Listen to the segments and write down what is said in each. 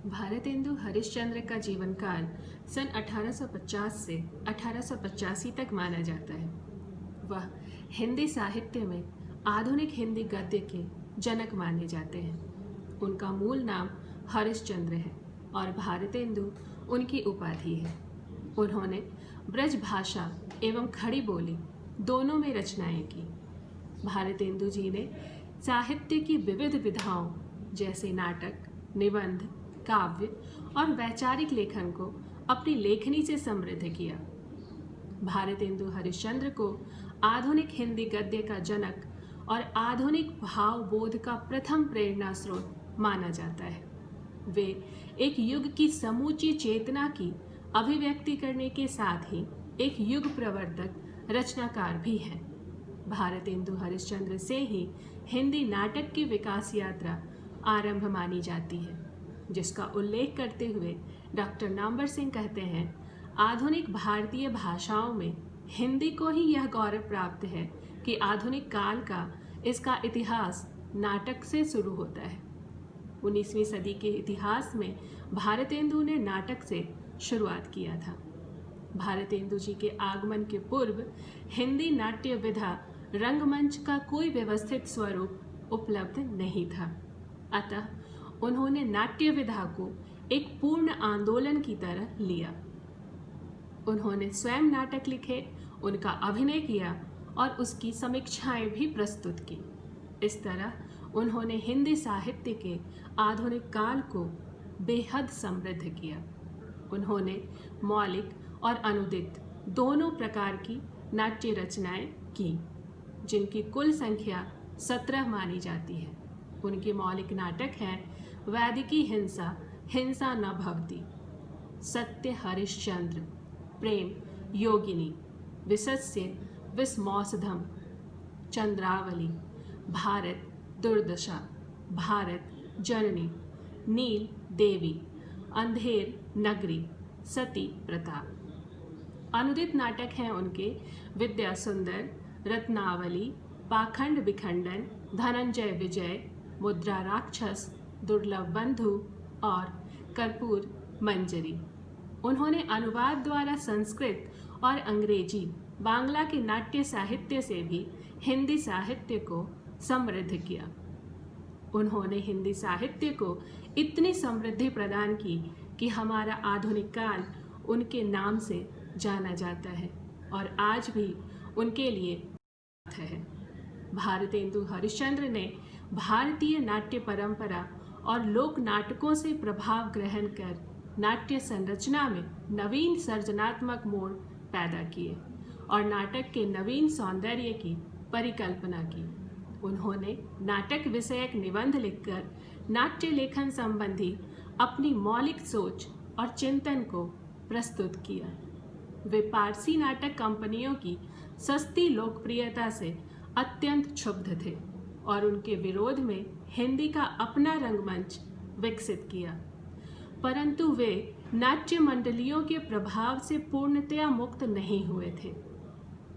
भारतेंदु हरिश्चंद्र का जीवन काल सन 1850 से 1885 तक माना जाता है। वह हिंदी साहित्य में आधुनिक हिंदी गद्य के जनक माने जाते हैं। उनका मूल नाम हरिश्चंद्र है और भारतेंदु उनकी उपाधि है। उन्होंने ब्रज भाषा एवं खड़ी बोली दोनों में रचनाएं की। भारतेंदु जी ने साहित्य की विविध विधाओं जैसे नाटक, निबंध, काव्य और वैचारिक लेखन को अपनी लेखनी से समृद्ध किया। भारतेंदु हरिश्चंद्र को आधुनिक हिंदी गद्य का जनक और आधुनिक भाव बोध का प्रथम प्रेरणा स्रोत माना जाता है। वे एक युग की समूची चेतना की अभिव्यक्ति करने के साथ ही एक युग प्रवर्तक रचनाकार भी हैं। भारतेंदु हरिश्चंद्र से ही हिंदी नाटक की विकास यात्रा आरंभ मानी जाती है, जिसका उल्लेख करते हुए डॉक्टर नामवर सिंह कहते हैं, आधुनिक भारतीय भाषाओं में हिंदी को ही यह गौरव प्राप्त है कि आधुनिक काल का इसका इतिहास नाटक से शुरू होता है। 19वीं सदी के इतिहास में भारतेंदु ने नाटक से शुरुआत किया था। भारतेंदु जी के आगमन के पूर्व हिंदी नाट्य विधा रंगमंच का कोई व्यवस्थित स्वरूप उपलब्ध नहीं था। अतः उन्होंने नाट्य विधा को एक पूर्ण आंदोलन की तरह लिया। उन्होंने स्वयं नाटक लिखे, उनका अभिनय किया और उसकी समीक्षाएं भी प्रस्तुत की। इस तरह उन्होंने हिंदी साहित्य के आधुनिक काल को बेहद समृद्ध किया। उन्होंने मौलिक और अनुदित दोनों प्रकार की नाट्य रचनाएं की, जिनकी कुल संख्या 17 मानी जाती है। उनके मौलिक नाटक हैं वैदिकी हिंसा, हिंसा न भवति, सत्य हरिश्चंद्र, प्रेम योगिनी, विसस्य विस्मौसधम, चंद्रावली, भारत दुर्दशा, भारत जननी, नील देवी, अंधेर नगरी, सती प्रताप। अनुदित नाटक हैं उनके विद्या सुंदर, रत्नावली, पाखंड विखंडन, धनंजय विजय, मुद्रा राक्षस, दुर्लभ बंधु और कर्पूर मंजरी। उन्होंने अनुवाद द्वारा संस्कृत और अंग्रेजी, बांग्ला के नाट्य साहित्य से भी हिंदी साहित्य को समृद्ध किया। उन्होंने हिंदी साहित्य को इतनी समृद्धि प्रदान की कि हमारा आधुनिक काल उनके नाम से जाना जाता है और आज भी उनके लिए है। भारतेंदु हरिश्चंद्र ने भारतीय नाट्य परंपरा और लोक नाटकों से प्रभाव ग्रहण कर नाट्य संरचना में नवीन सर्जनात्मक मोड़ पैदा किए और नाटक के नवीन सौंदर्य की परिकल्पना की। उन्होंने नाटक विषयक निबंध लिखकर नाट्य लेखन संबंधी अपनी मौलिक सोच और चिंतन को प्रस्तुत किया। वे पारसी नाटक कंपनियों की सस्ती लोकप्रियता से अत्यंत क्षुब्ध थे और उनके विरोध में हिंदी का अपना रंगमंच विकसित किया, परंतु वे नाट्य मंडलियों के प्रभाव से पूर्णतया मुक्त नहीं हुए थे।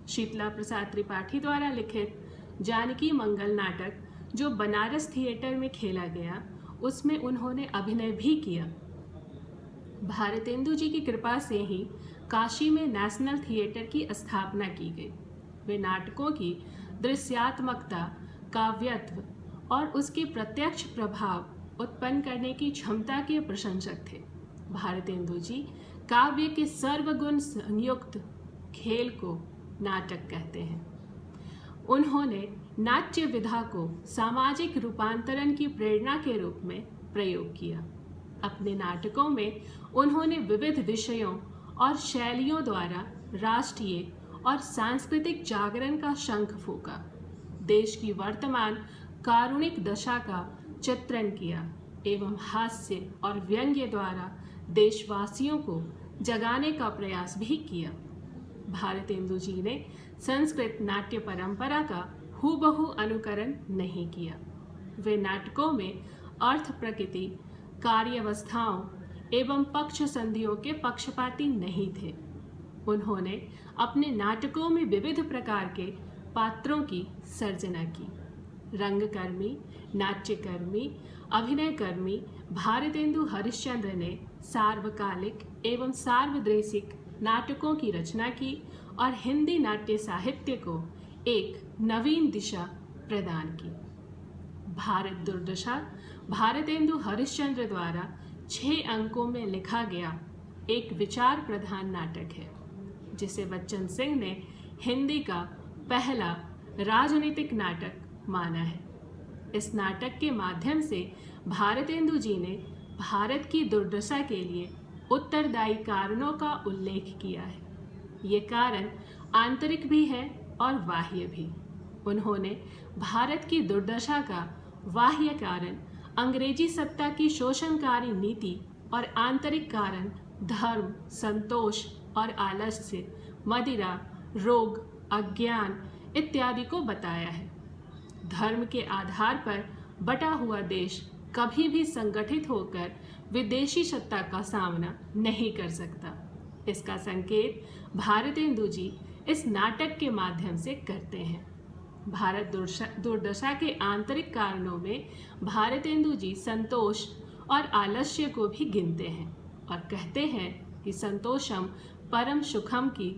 शीतला प्रसाद त्रिपाठी द्वारा लिखित जानकी मंगल नाटक, जो बनारस थिएटर में खेला गया, उसमें उन्होंने अभिनय भी किया। भारतेंदु जी की कृपा से ही काशी में नेशनल थिएटर की स्थापना की गई। वे नाटकों की दृश्यात्मकता, काव्यत्व और उसके प्रत्यक्ष प्रभाव उत्पन्न करने की क्षमता के प्रशंसक थे। भारतेंदु जी काव्य के सर्वगुण संयुक्त खेल को नाटक कहते हैं। उन्होंने नाट्य विधा को सामाजिक रूपांतरण की प्रेरणा के रूप में प्रयोग किया। अपने नाटकों में उन्होंने विविध विषयों और शैलियों द्वारा राष्ट्रीय और सांस्कृतिक जागरण का शंख फूंका, देश की वर्तमान कारुणिक दशा का चित्रण किया एवं हास्य और व्यंग्य द्वारा देशवासियों को जगाने का प्रयास भी किया। भारतेंदु जी ने संस्कृत नाट्य परंपरा का हूबहू अनुकरण नहीं किया। वे नाटकों में अर्थ प्रकृति, कार्यावस्थाओं एवं पक्ष संधियों के पक्षपाती नहीं थे। उन्होंने अपने नाटकों में विविध प्रकार के पात्रों की सर्जना की। रंगकर्मी, नाट्यकर्मी, अभिनयकर्मी भारतेंदु हरिश्चंद्र ने सार्वकालिक एवं सार्वदेशिक नाटकों की रचना की और हिंदी नाट्य साहित्य को एक नवीन दिशा प्रदान की। भारत दुर्दशा भारतेंदु हरिश्चंद्र द्वारा 6 अंकों में लिखा गया एक विचार प्रधान नाटक है, जिसे बच्चन सिंह ने हिंदी का पहला राजनीतिक नाटक माना है। इस नाटक के माध्यम से भारतेंदु जी ने भारत की दुर्दशा के लिए उत्तरदायी कारणों का उल्लेख किया है। ये कारण आंतरिक भी है और बाह्य भी। उन्होंने भारत की दुर्दशा का बाह्य कारण अंग्रेजी सत्ता की शोषणकारी नीति और आंतरिक कारण धर्म, संतोष और आलस्य, मदिरा, रोग, अज्ञान इत्यादि को बताया है। धर्म के आधार पर बटा हुआ देश कभी भी संगठित होकर विदेशी सत्ता का सामना नहीं कर सकता। इसका संकेत भारतेंदु जी इस नाटक के माध्यम से करते हैं। भारत दुर्दशा के आंतरिक कारणों में भारतेंदु जी संतोष और आलस्य को भी गिनते हैं और कहते हैं कि संतोषम परम सुखम की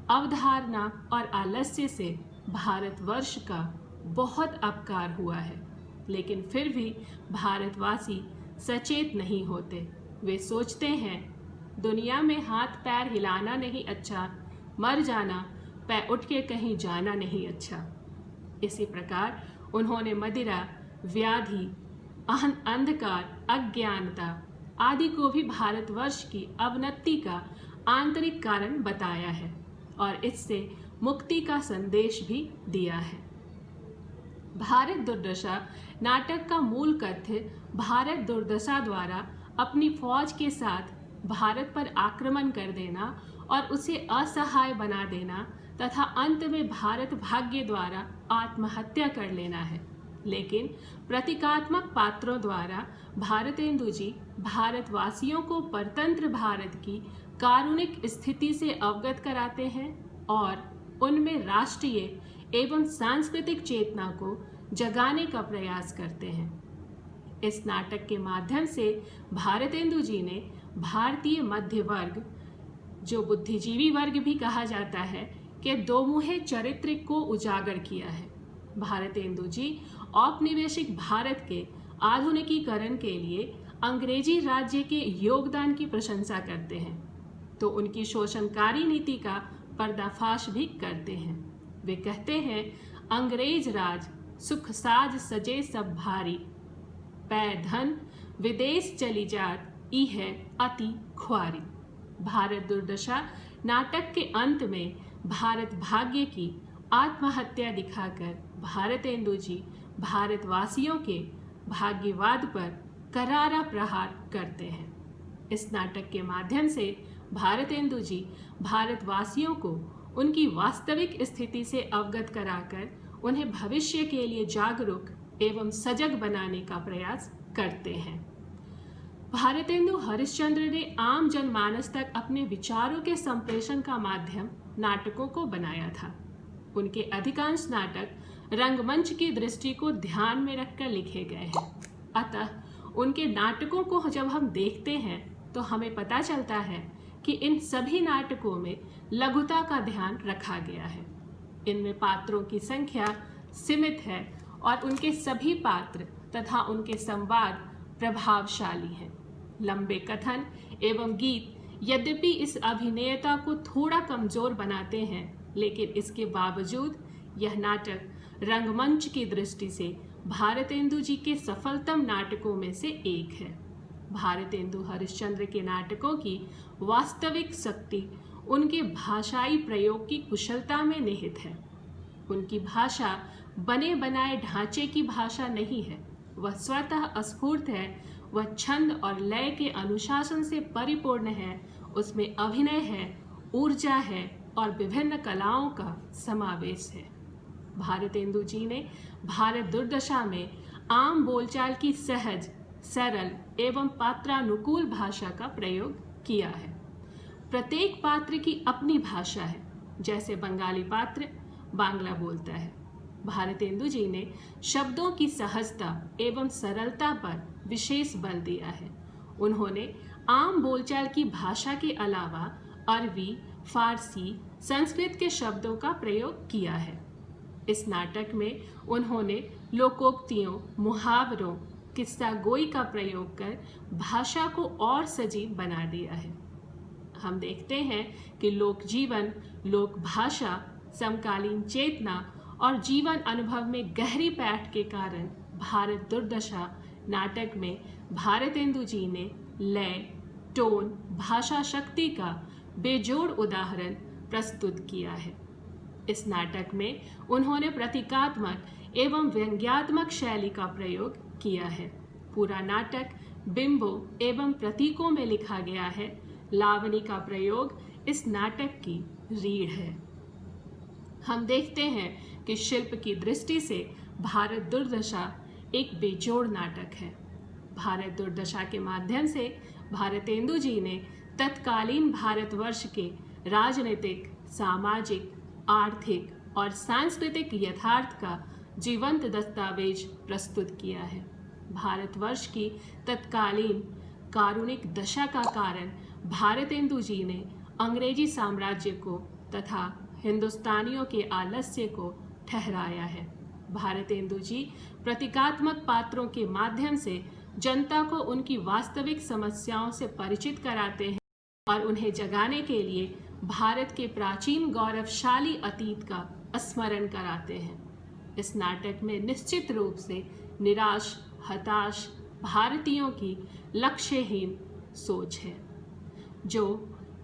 अवधारणा और आलस्य से भारतवर्ष का बहुत अपकार हुआ है। लेकिन फिर भी भारतवासी सचेत नहीं होते। वे सोचते हैं दुनिया में हाथ पैर हिलाना नहीं अच्छा, मर जाना, पैर उठ के कहीं जाना नहीं अच्छा। इसी प्रकार उन्होंने मदिरा, व्याधि, अंधकार, अज्ञानता आदि को भी भारतवर्ष की अवनति का आंतरिक कारण बताया है और इससे मुक्ति का संदेश भी दिया है। भारत दुर्दशा नाटक का मूल कथ्य भारत दुर्दशा द्वारा अपनी फौज के साथ भारत पर आक्रमण कर देना और उसे असहाय बना देना तथा अंत में भारत भाग्य द्वारा आत्महत्या कर लेना है। लेकिन प्रतीकात्मक पात्रों द्वारा भारतेंदु जी भारतवासियों को परतंत्र भारत की कारुणिक स्थिति से अवगत कराते हैं और उनमें राष्ट्रीय एवं सांस्कृतिक चेतना को जगाने का प्रयास करते हैं। इस नाटक के माध्यम से भारतेंदु जी ने भारतीय मध्य वर्ग, जो बुद्धिजीवी वर्ग भी कहा जाता है, के दोमुहे चरित्र को उजागर किया है। भारतेंदु जी औपनिवेशिक भारत के आधुनिकीकरण के लिए अंग्रेजी राज्य के योगदान की प्रशंसा करते हैं, तो उनकी शोषणकारी नीति का पर्दाफाश भी करते हैं। वे कहते हैं अंग्रेज राज सुख साज सजे सब भारी, पै धन विदेश चली जात ई है अति ख्वारी। भारत दुर्दशा नाटक के अंत में भारत भाग्य की आत्महत्या दिखाकर भारतेंदु जी भारतवासियों के भाग्यवाद पर करारा प्रहार करते हैं। इस नाटक के माध्यम से भारतेंदु जी भारतवासियों को उनकी वास्तविक स्थिति से अवगत कराकर उन्हें भविष्य के लिए जागरूक एवं सजग बनाने का प्रयास करते हैं। भारतेंदु हरिश्चंद्र ने आम जनमानस तक अपने विचारों के संप्रेषण का माध्यम नाटकों को बनाया था। उनके अधिकांश नाटक रंगमंच की दृष्टि को ध्यान में रखकर लिखे गए हैं। अतः उनके नाटकों को जब हम देखते हैं तो हमें पता चलता है कि इन सभी नाटकों में लघुता का ध्यान रखा गया है। इनमें पात्रों की संख्या सीमित है और उनके सभी पात्र तथा उनके संवाद प्रभावशाली हैं। लंबे कथन एवं गीत यद्यपि इस अभिनेता को थोड़ा कमजोर बनाते हैं, लेकिन इसके बावजूद यह नाटक रंगमंच की दृष्टि से भारतेंदु जी के सफलतम नाटकों में से एक है। भारतेंदु हरिश्चंद्र के नाटकों की वास्तविक शक्ति उनके भाषाई प्रयोग की कुशलता में निहित है। उनकी भाषा बने बनाए ढांचे की भाषा नहीं है, वह स्वतः स्फूर्त है, वह छंद और लय के अनुशासन से परिपूर्ण है, उसमें अभिनय है, ऊर्जा है और विभिन्न कलाओं का समावेश है। भारतेंदु जी ने भारत दुर्दशा में आम बोलचाल की सहज, सरल एवं पात्रानुकूल भाषा का प्रयोग किया है। प्रत्येक पात्र की अपनी भाषा है। जैसे बंगाली पात्र बांग्ला बोलता है, भारतेंदु जी ने शब्दों की सहजता एवं सरलता पर विशेष बल दिया है। उन्होंने आम बोलचाल की भाषा के अलावा अरबी, फारसी, संस्कृत के शब्दों का प्रयोग किया है। इस नाटक में उन्होंने लोकोक्तियों, मुहावरों, किस्सा गोई का प्रयोग कर भाषा को और सजीव बना दिया है। हम देखते हैं कि लोक जीवन, लोक भाषा, समकालीन चेतना और जीवन अनुभव में गहरी पैठ के कारण भारत दुर्दशा नाटक में भारतेंदु जी ने लय, टोन, भाषा शक्ति का बेजोड़ उदाहरण प्रस्तुत किया है। इस नाटक में उन्होंने प्रतीकात्मक एवं व्यंग्यात्मक शैली का प्रयोग किया है। पूरा नाटक बिंबों एवं प्रतीकों में लिखा गया है। लावनी का प्रयोग इस नाटक की रीढ़ है। हम देखते हैं कि शिल्प की दृष्टि से भारत दुर्दशा एक बेजोड़ नाटक है। भारत दुर्दशा के माध्यम से भारतेंदु जी ने तत्कालीन भारतवर्ष के राजनीतिक, सामाजिक, आर्थिक और सांस्कृतिक यथार्थ का जीवंत दस्तावेज प्रस्तुत किया है। भारतवर्ष की तत्कालीन कारुणिक दशा का कारण भारतेंदु जी ने अंग्रेजी साम्राज्य को तथा हिंदुस्तानियों के आलस्य को ठहराया है। भारतेंदु जी प्रतीकात्मक पात्रों के माध्यम से जनता को उनकी वास्तविक समस्याओं से परिचित कराते हैं और उन्हें जगाने के लिए भारत के प्राचीन गौरवशाली अतीत का स्मरण कराते हैं। इस नाटक में निश्चित रूप से निराश, हताश भारतीयों की लक्ष्यहीन सोच है, जो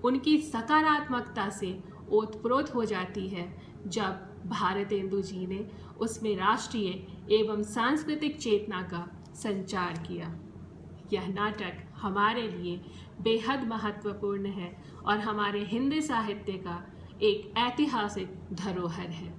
उनकी सकारात्मकता से ओतप्रोत हो जाती है जब भारतेंदु जी ने उसमें राष्ट्रीय एवं सांस्कृतिक चेतना का संचार किया। यह नाटक हमारे लिए बेहद महत्वपूर्ण है और हमारे हिंदी साहित्य का एक ऐतिहासिक धरोहर है।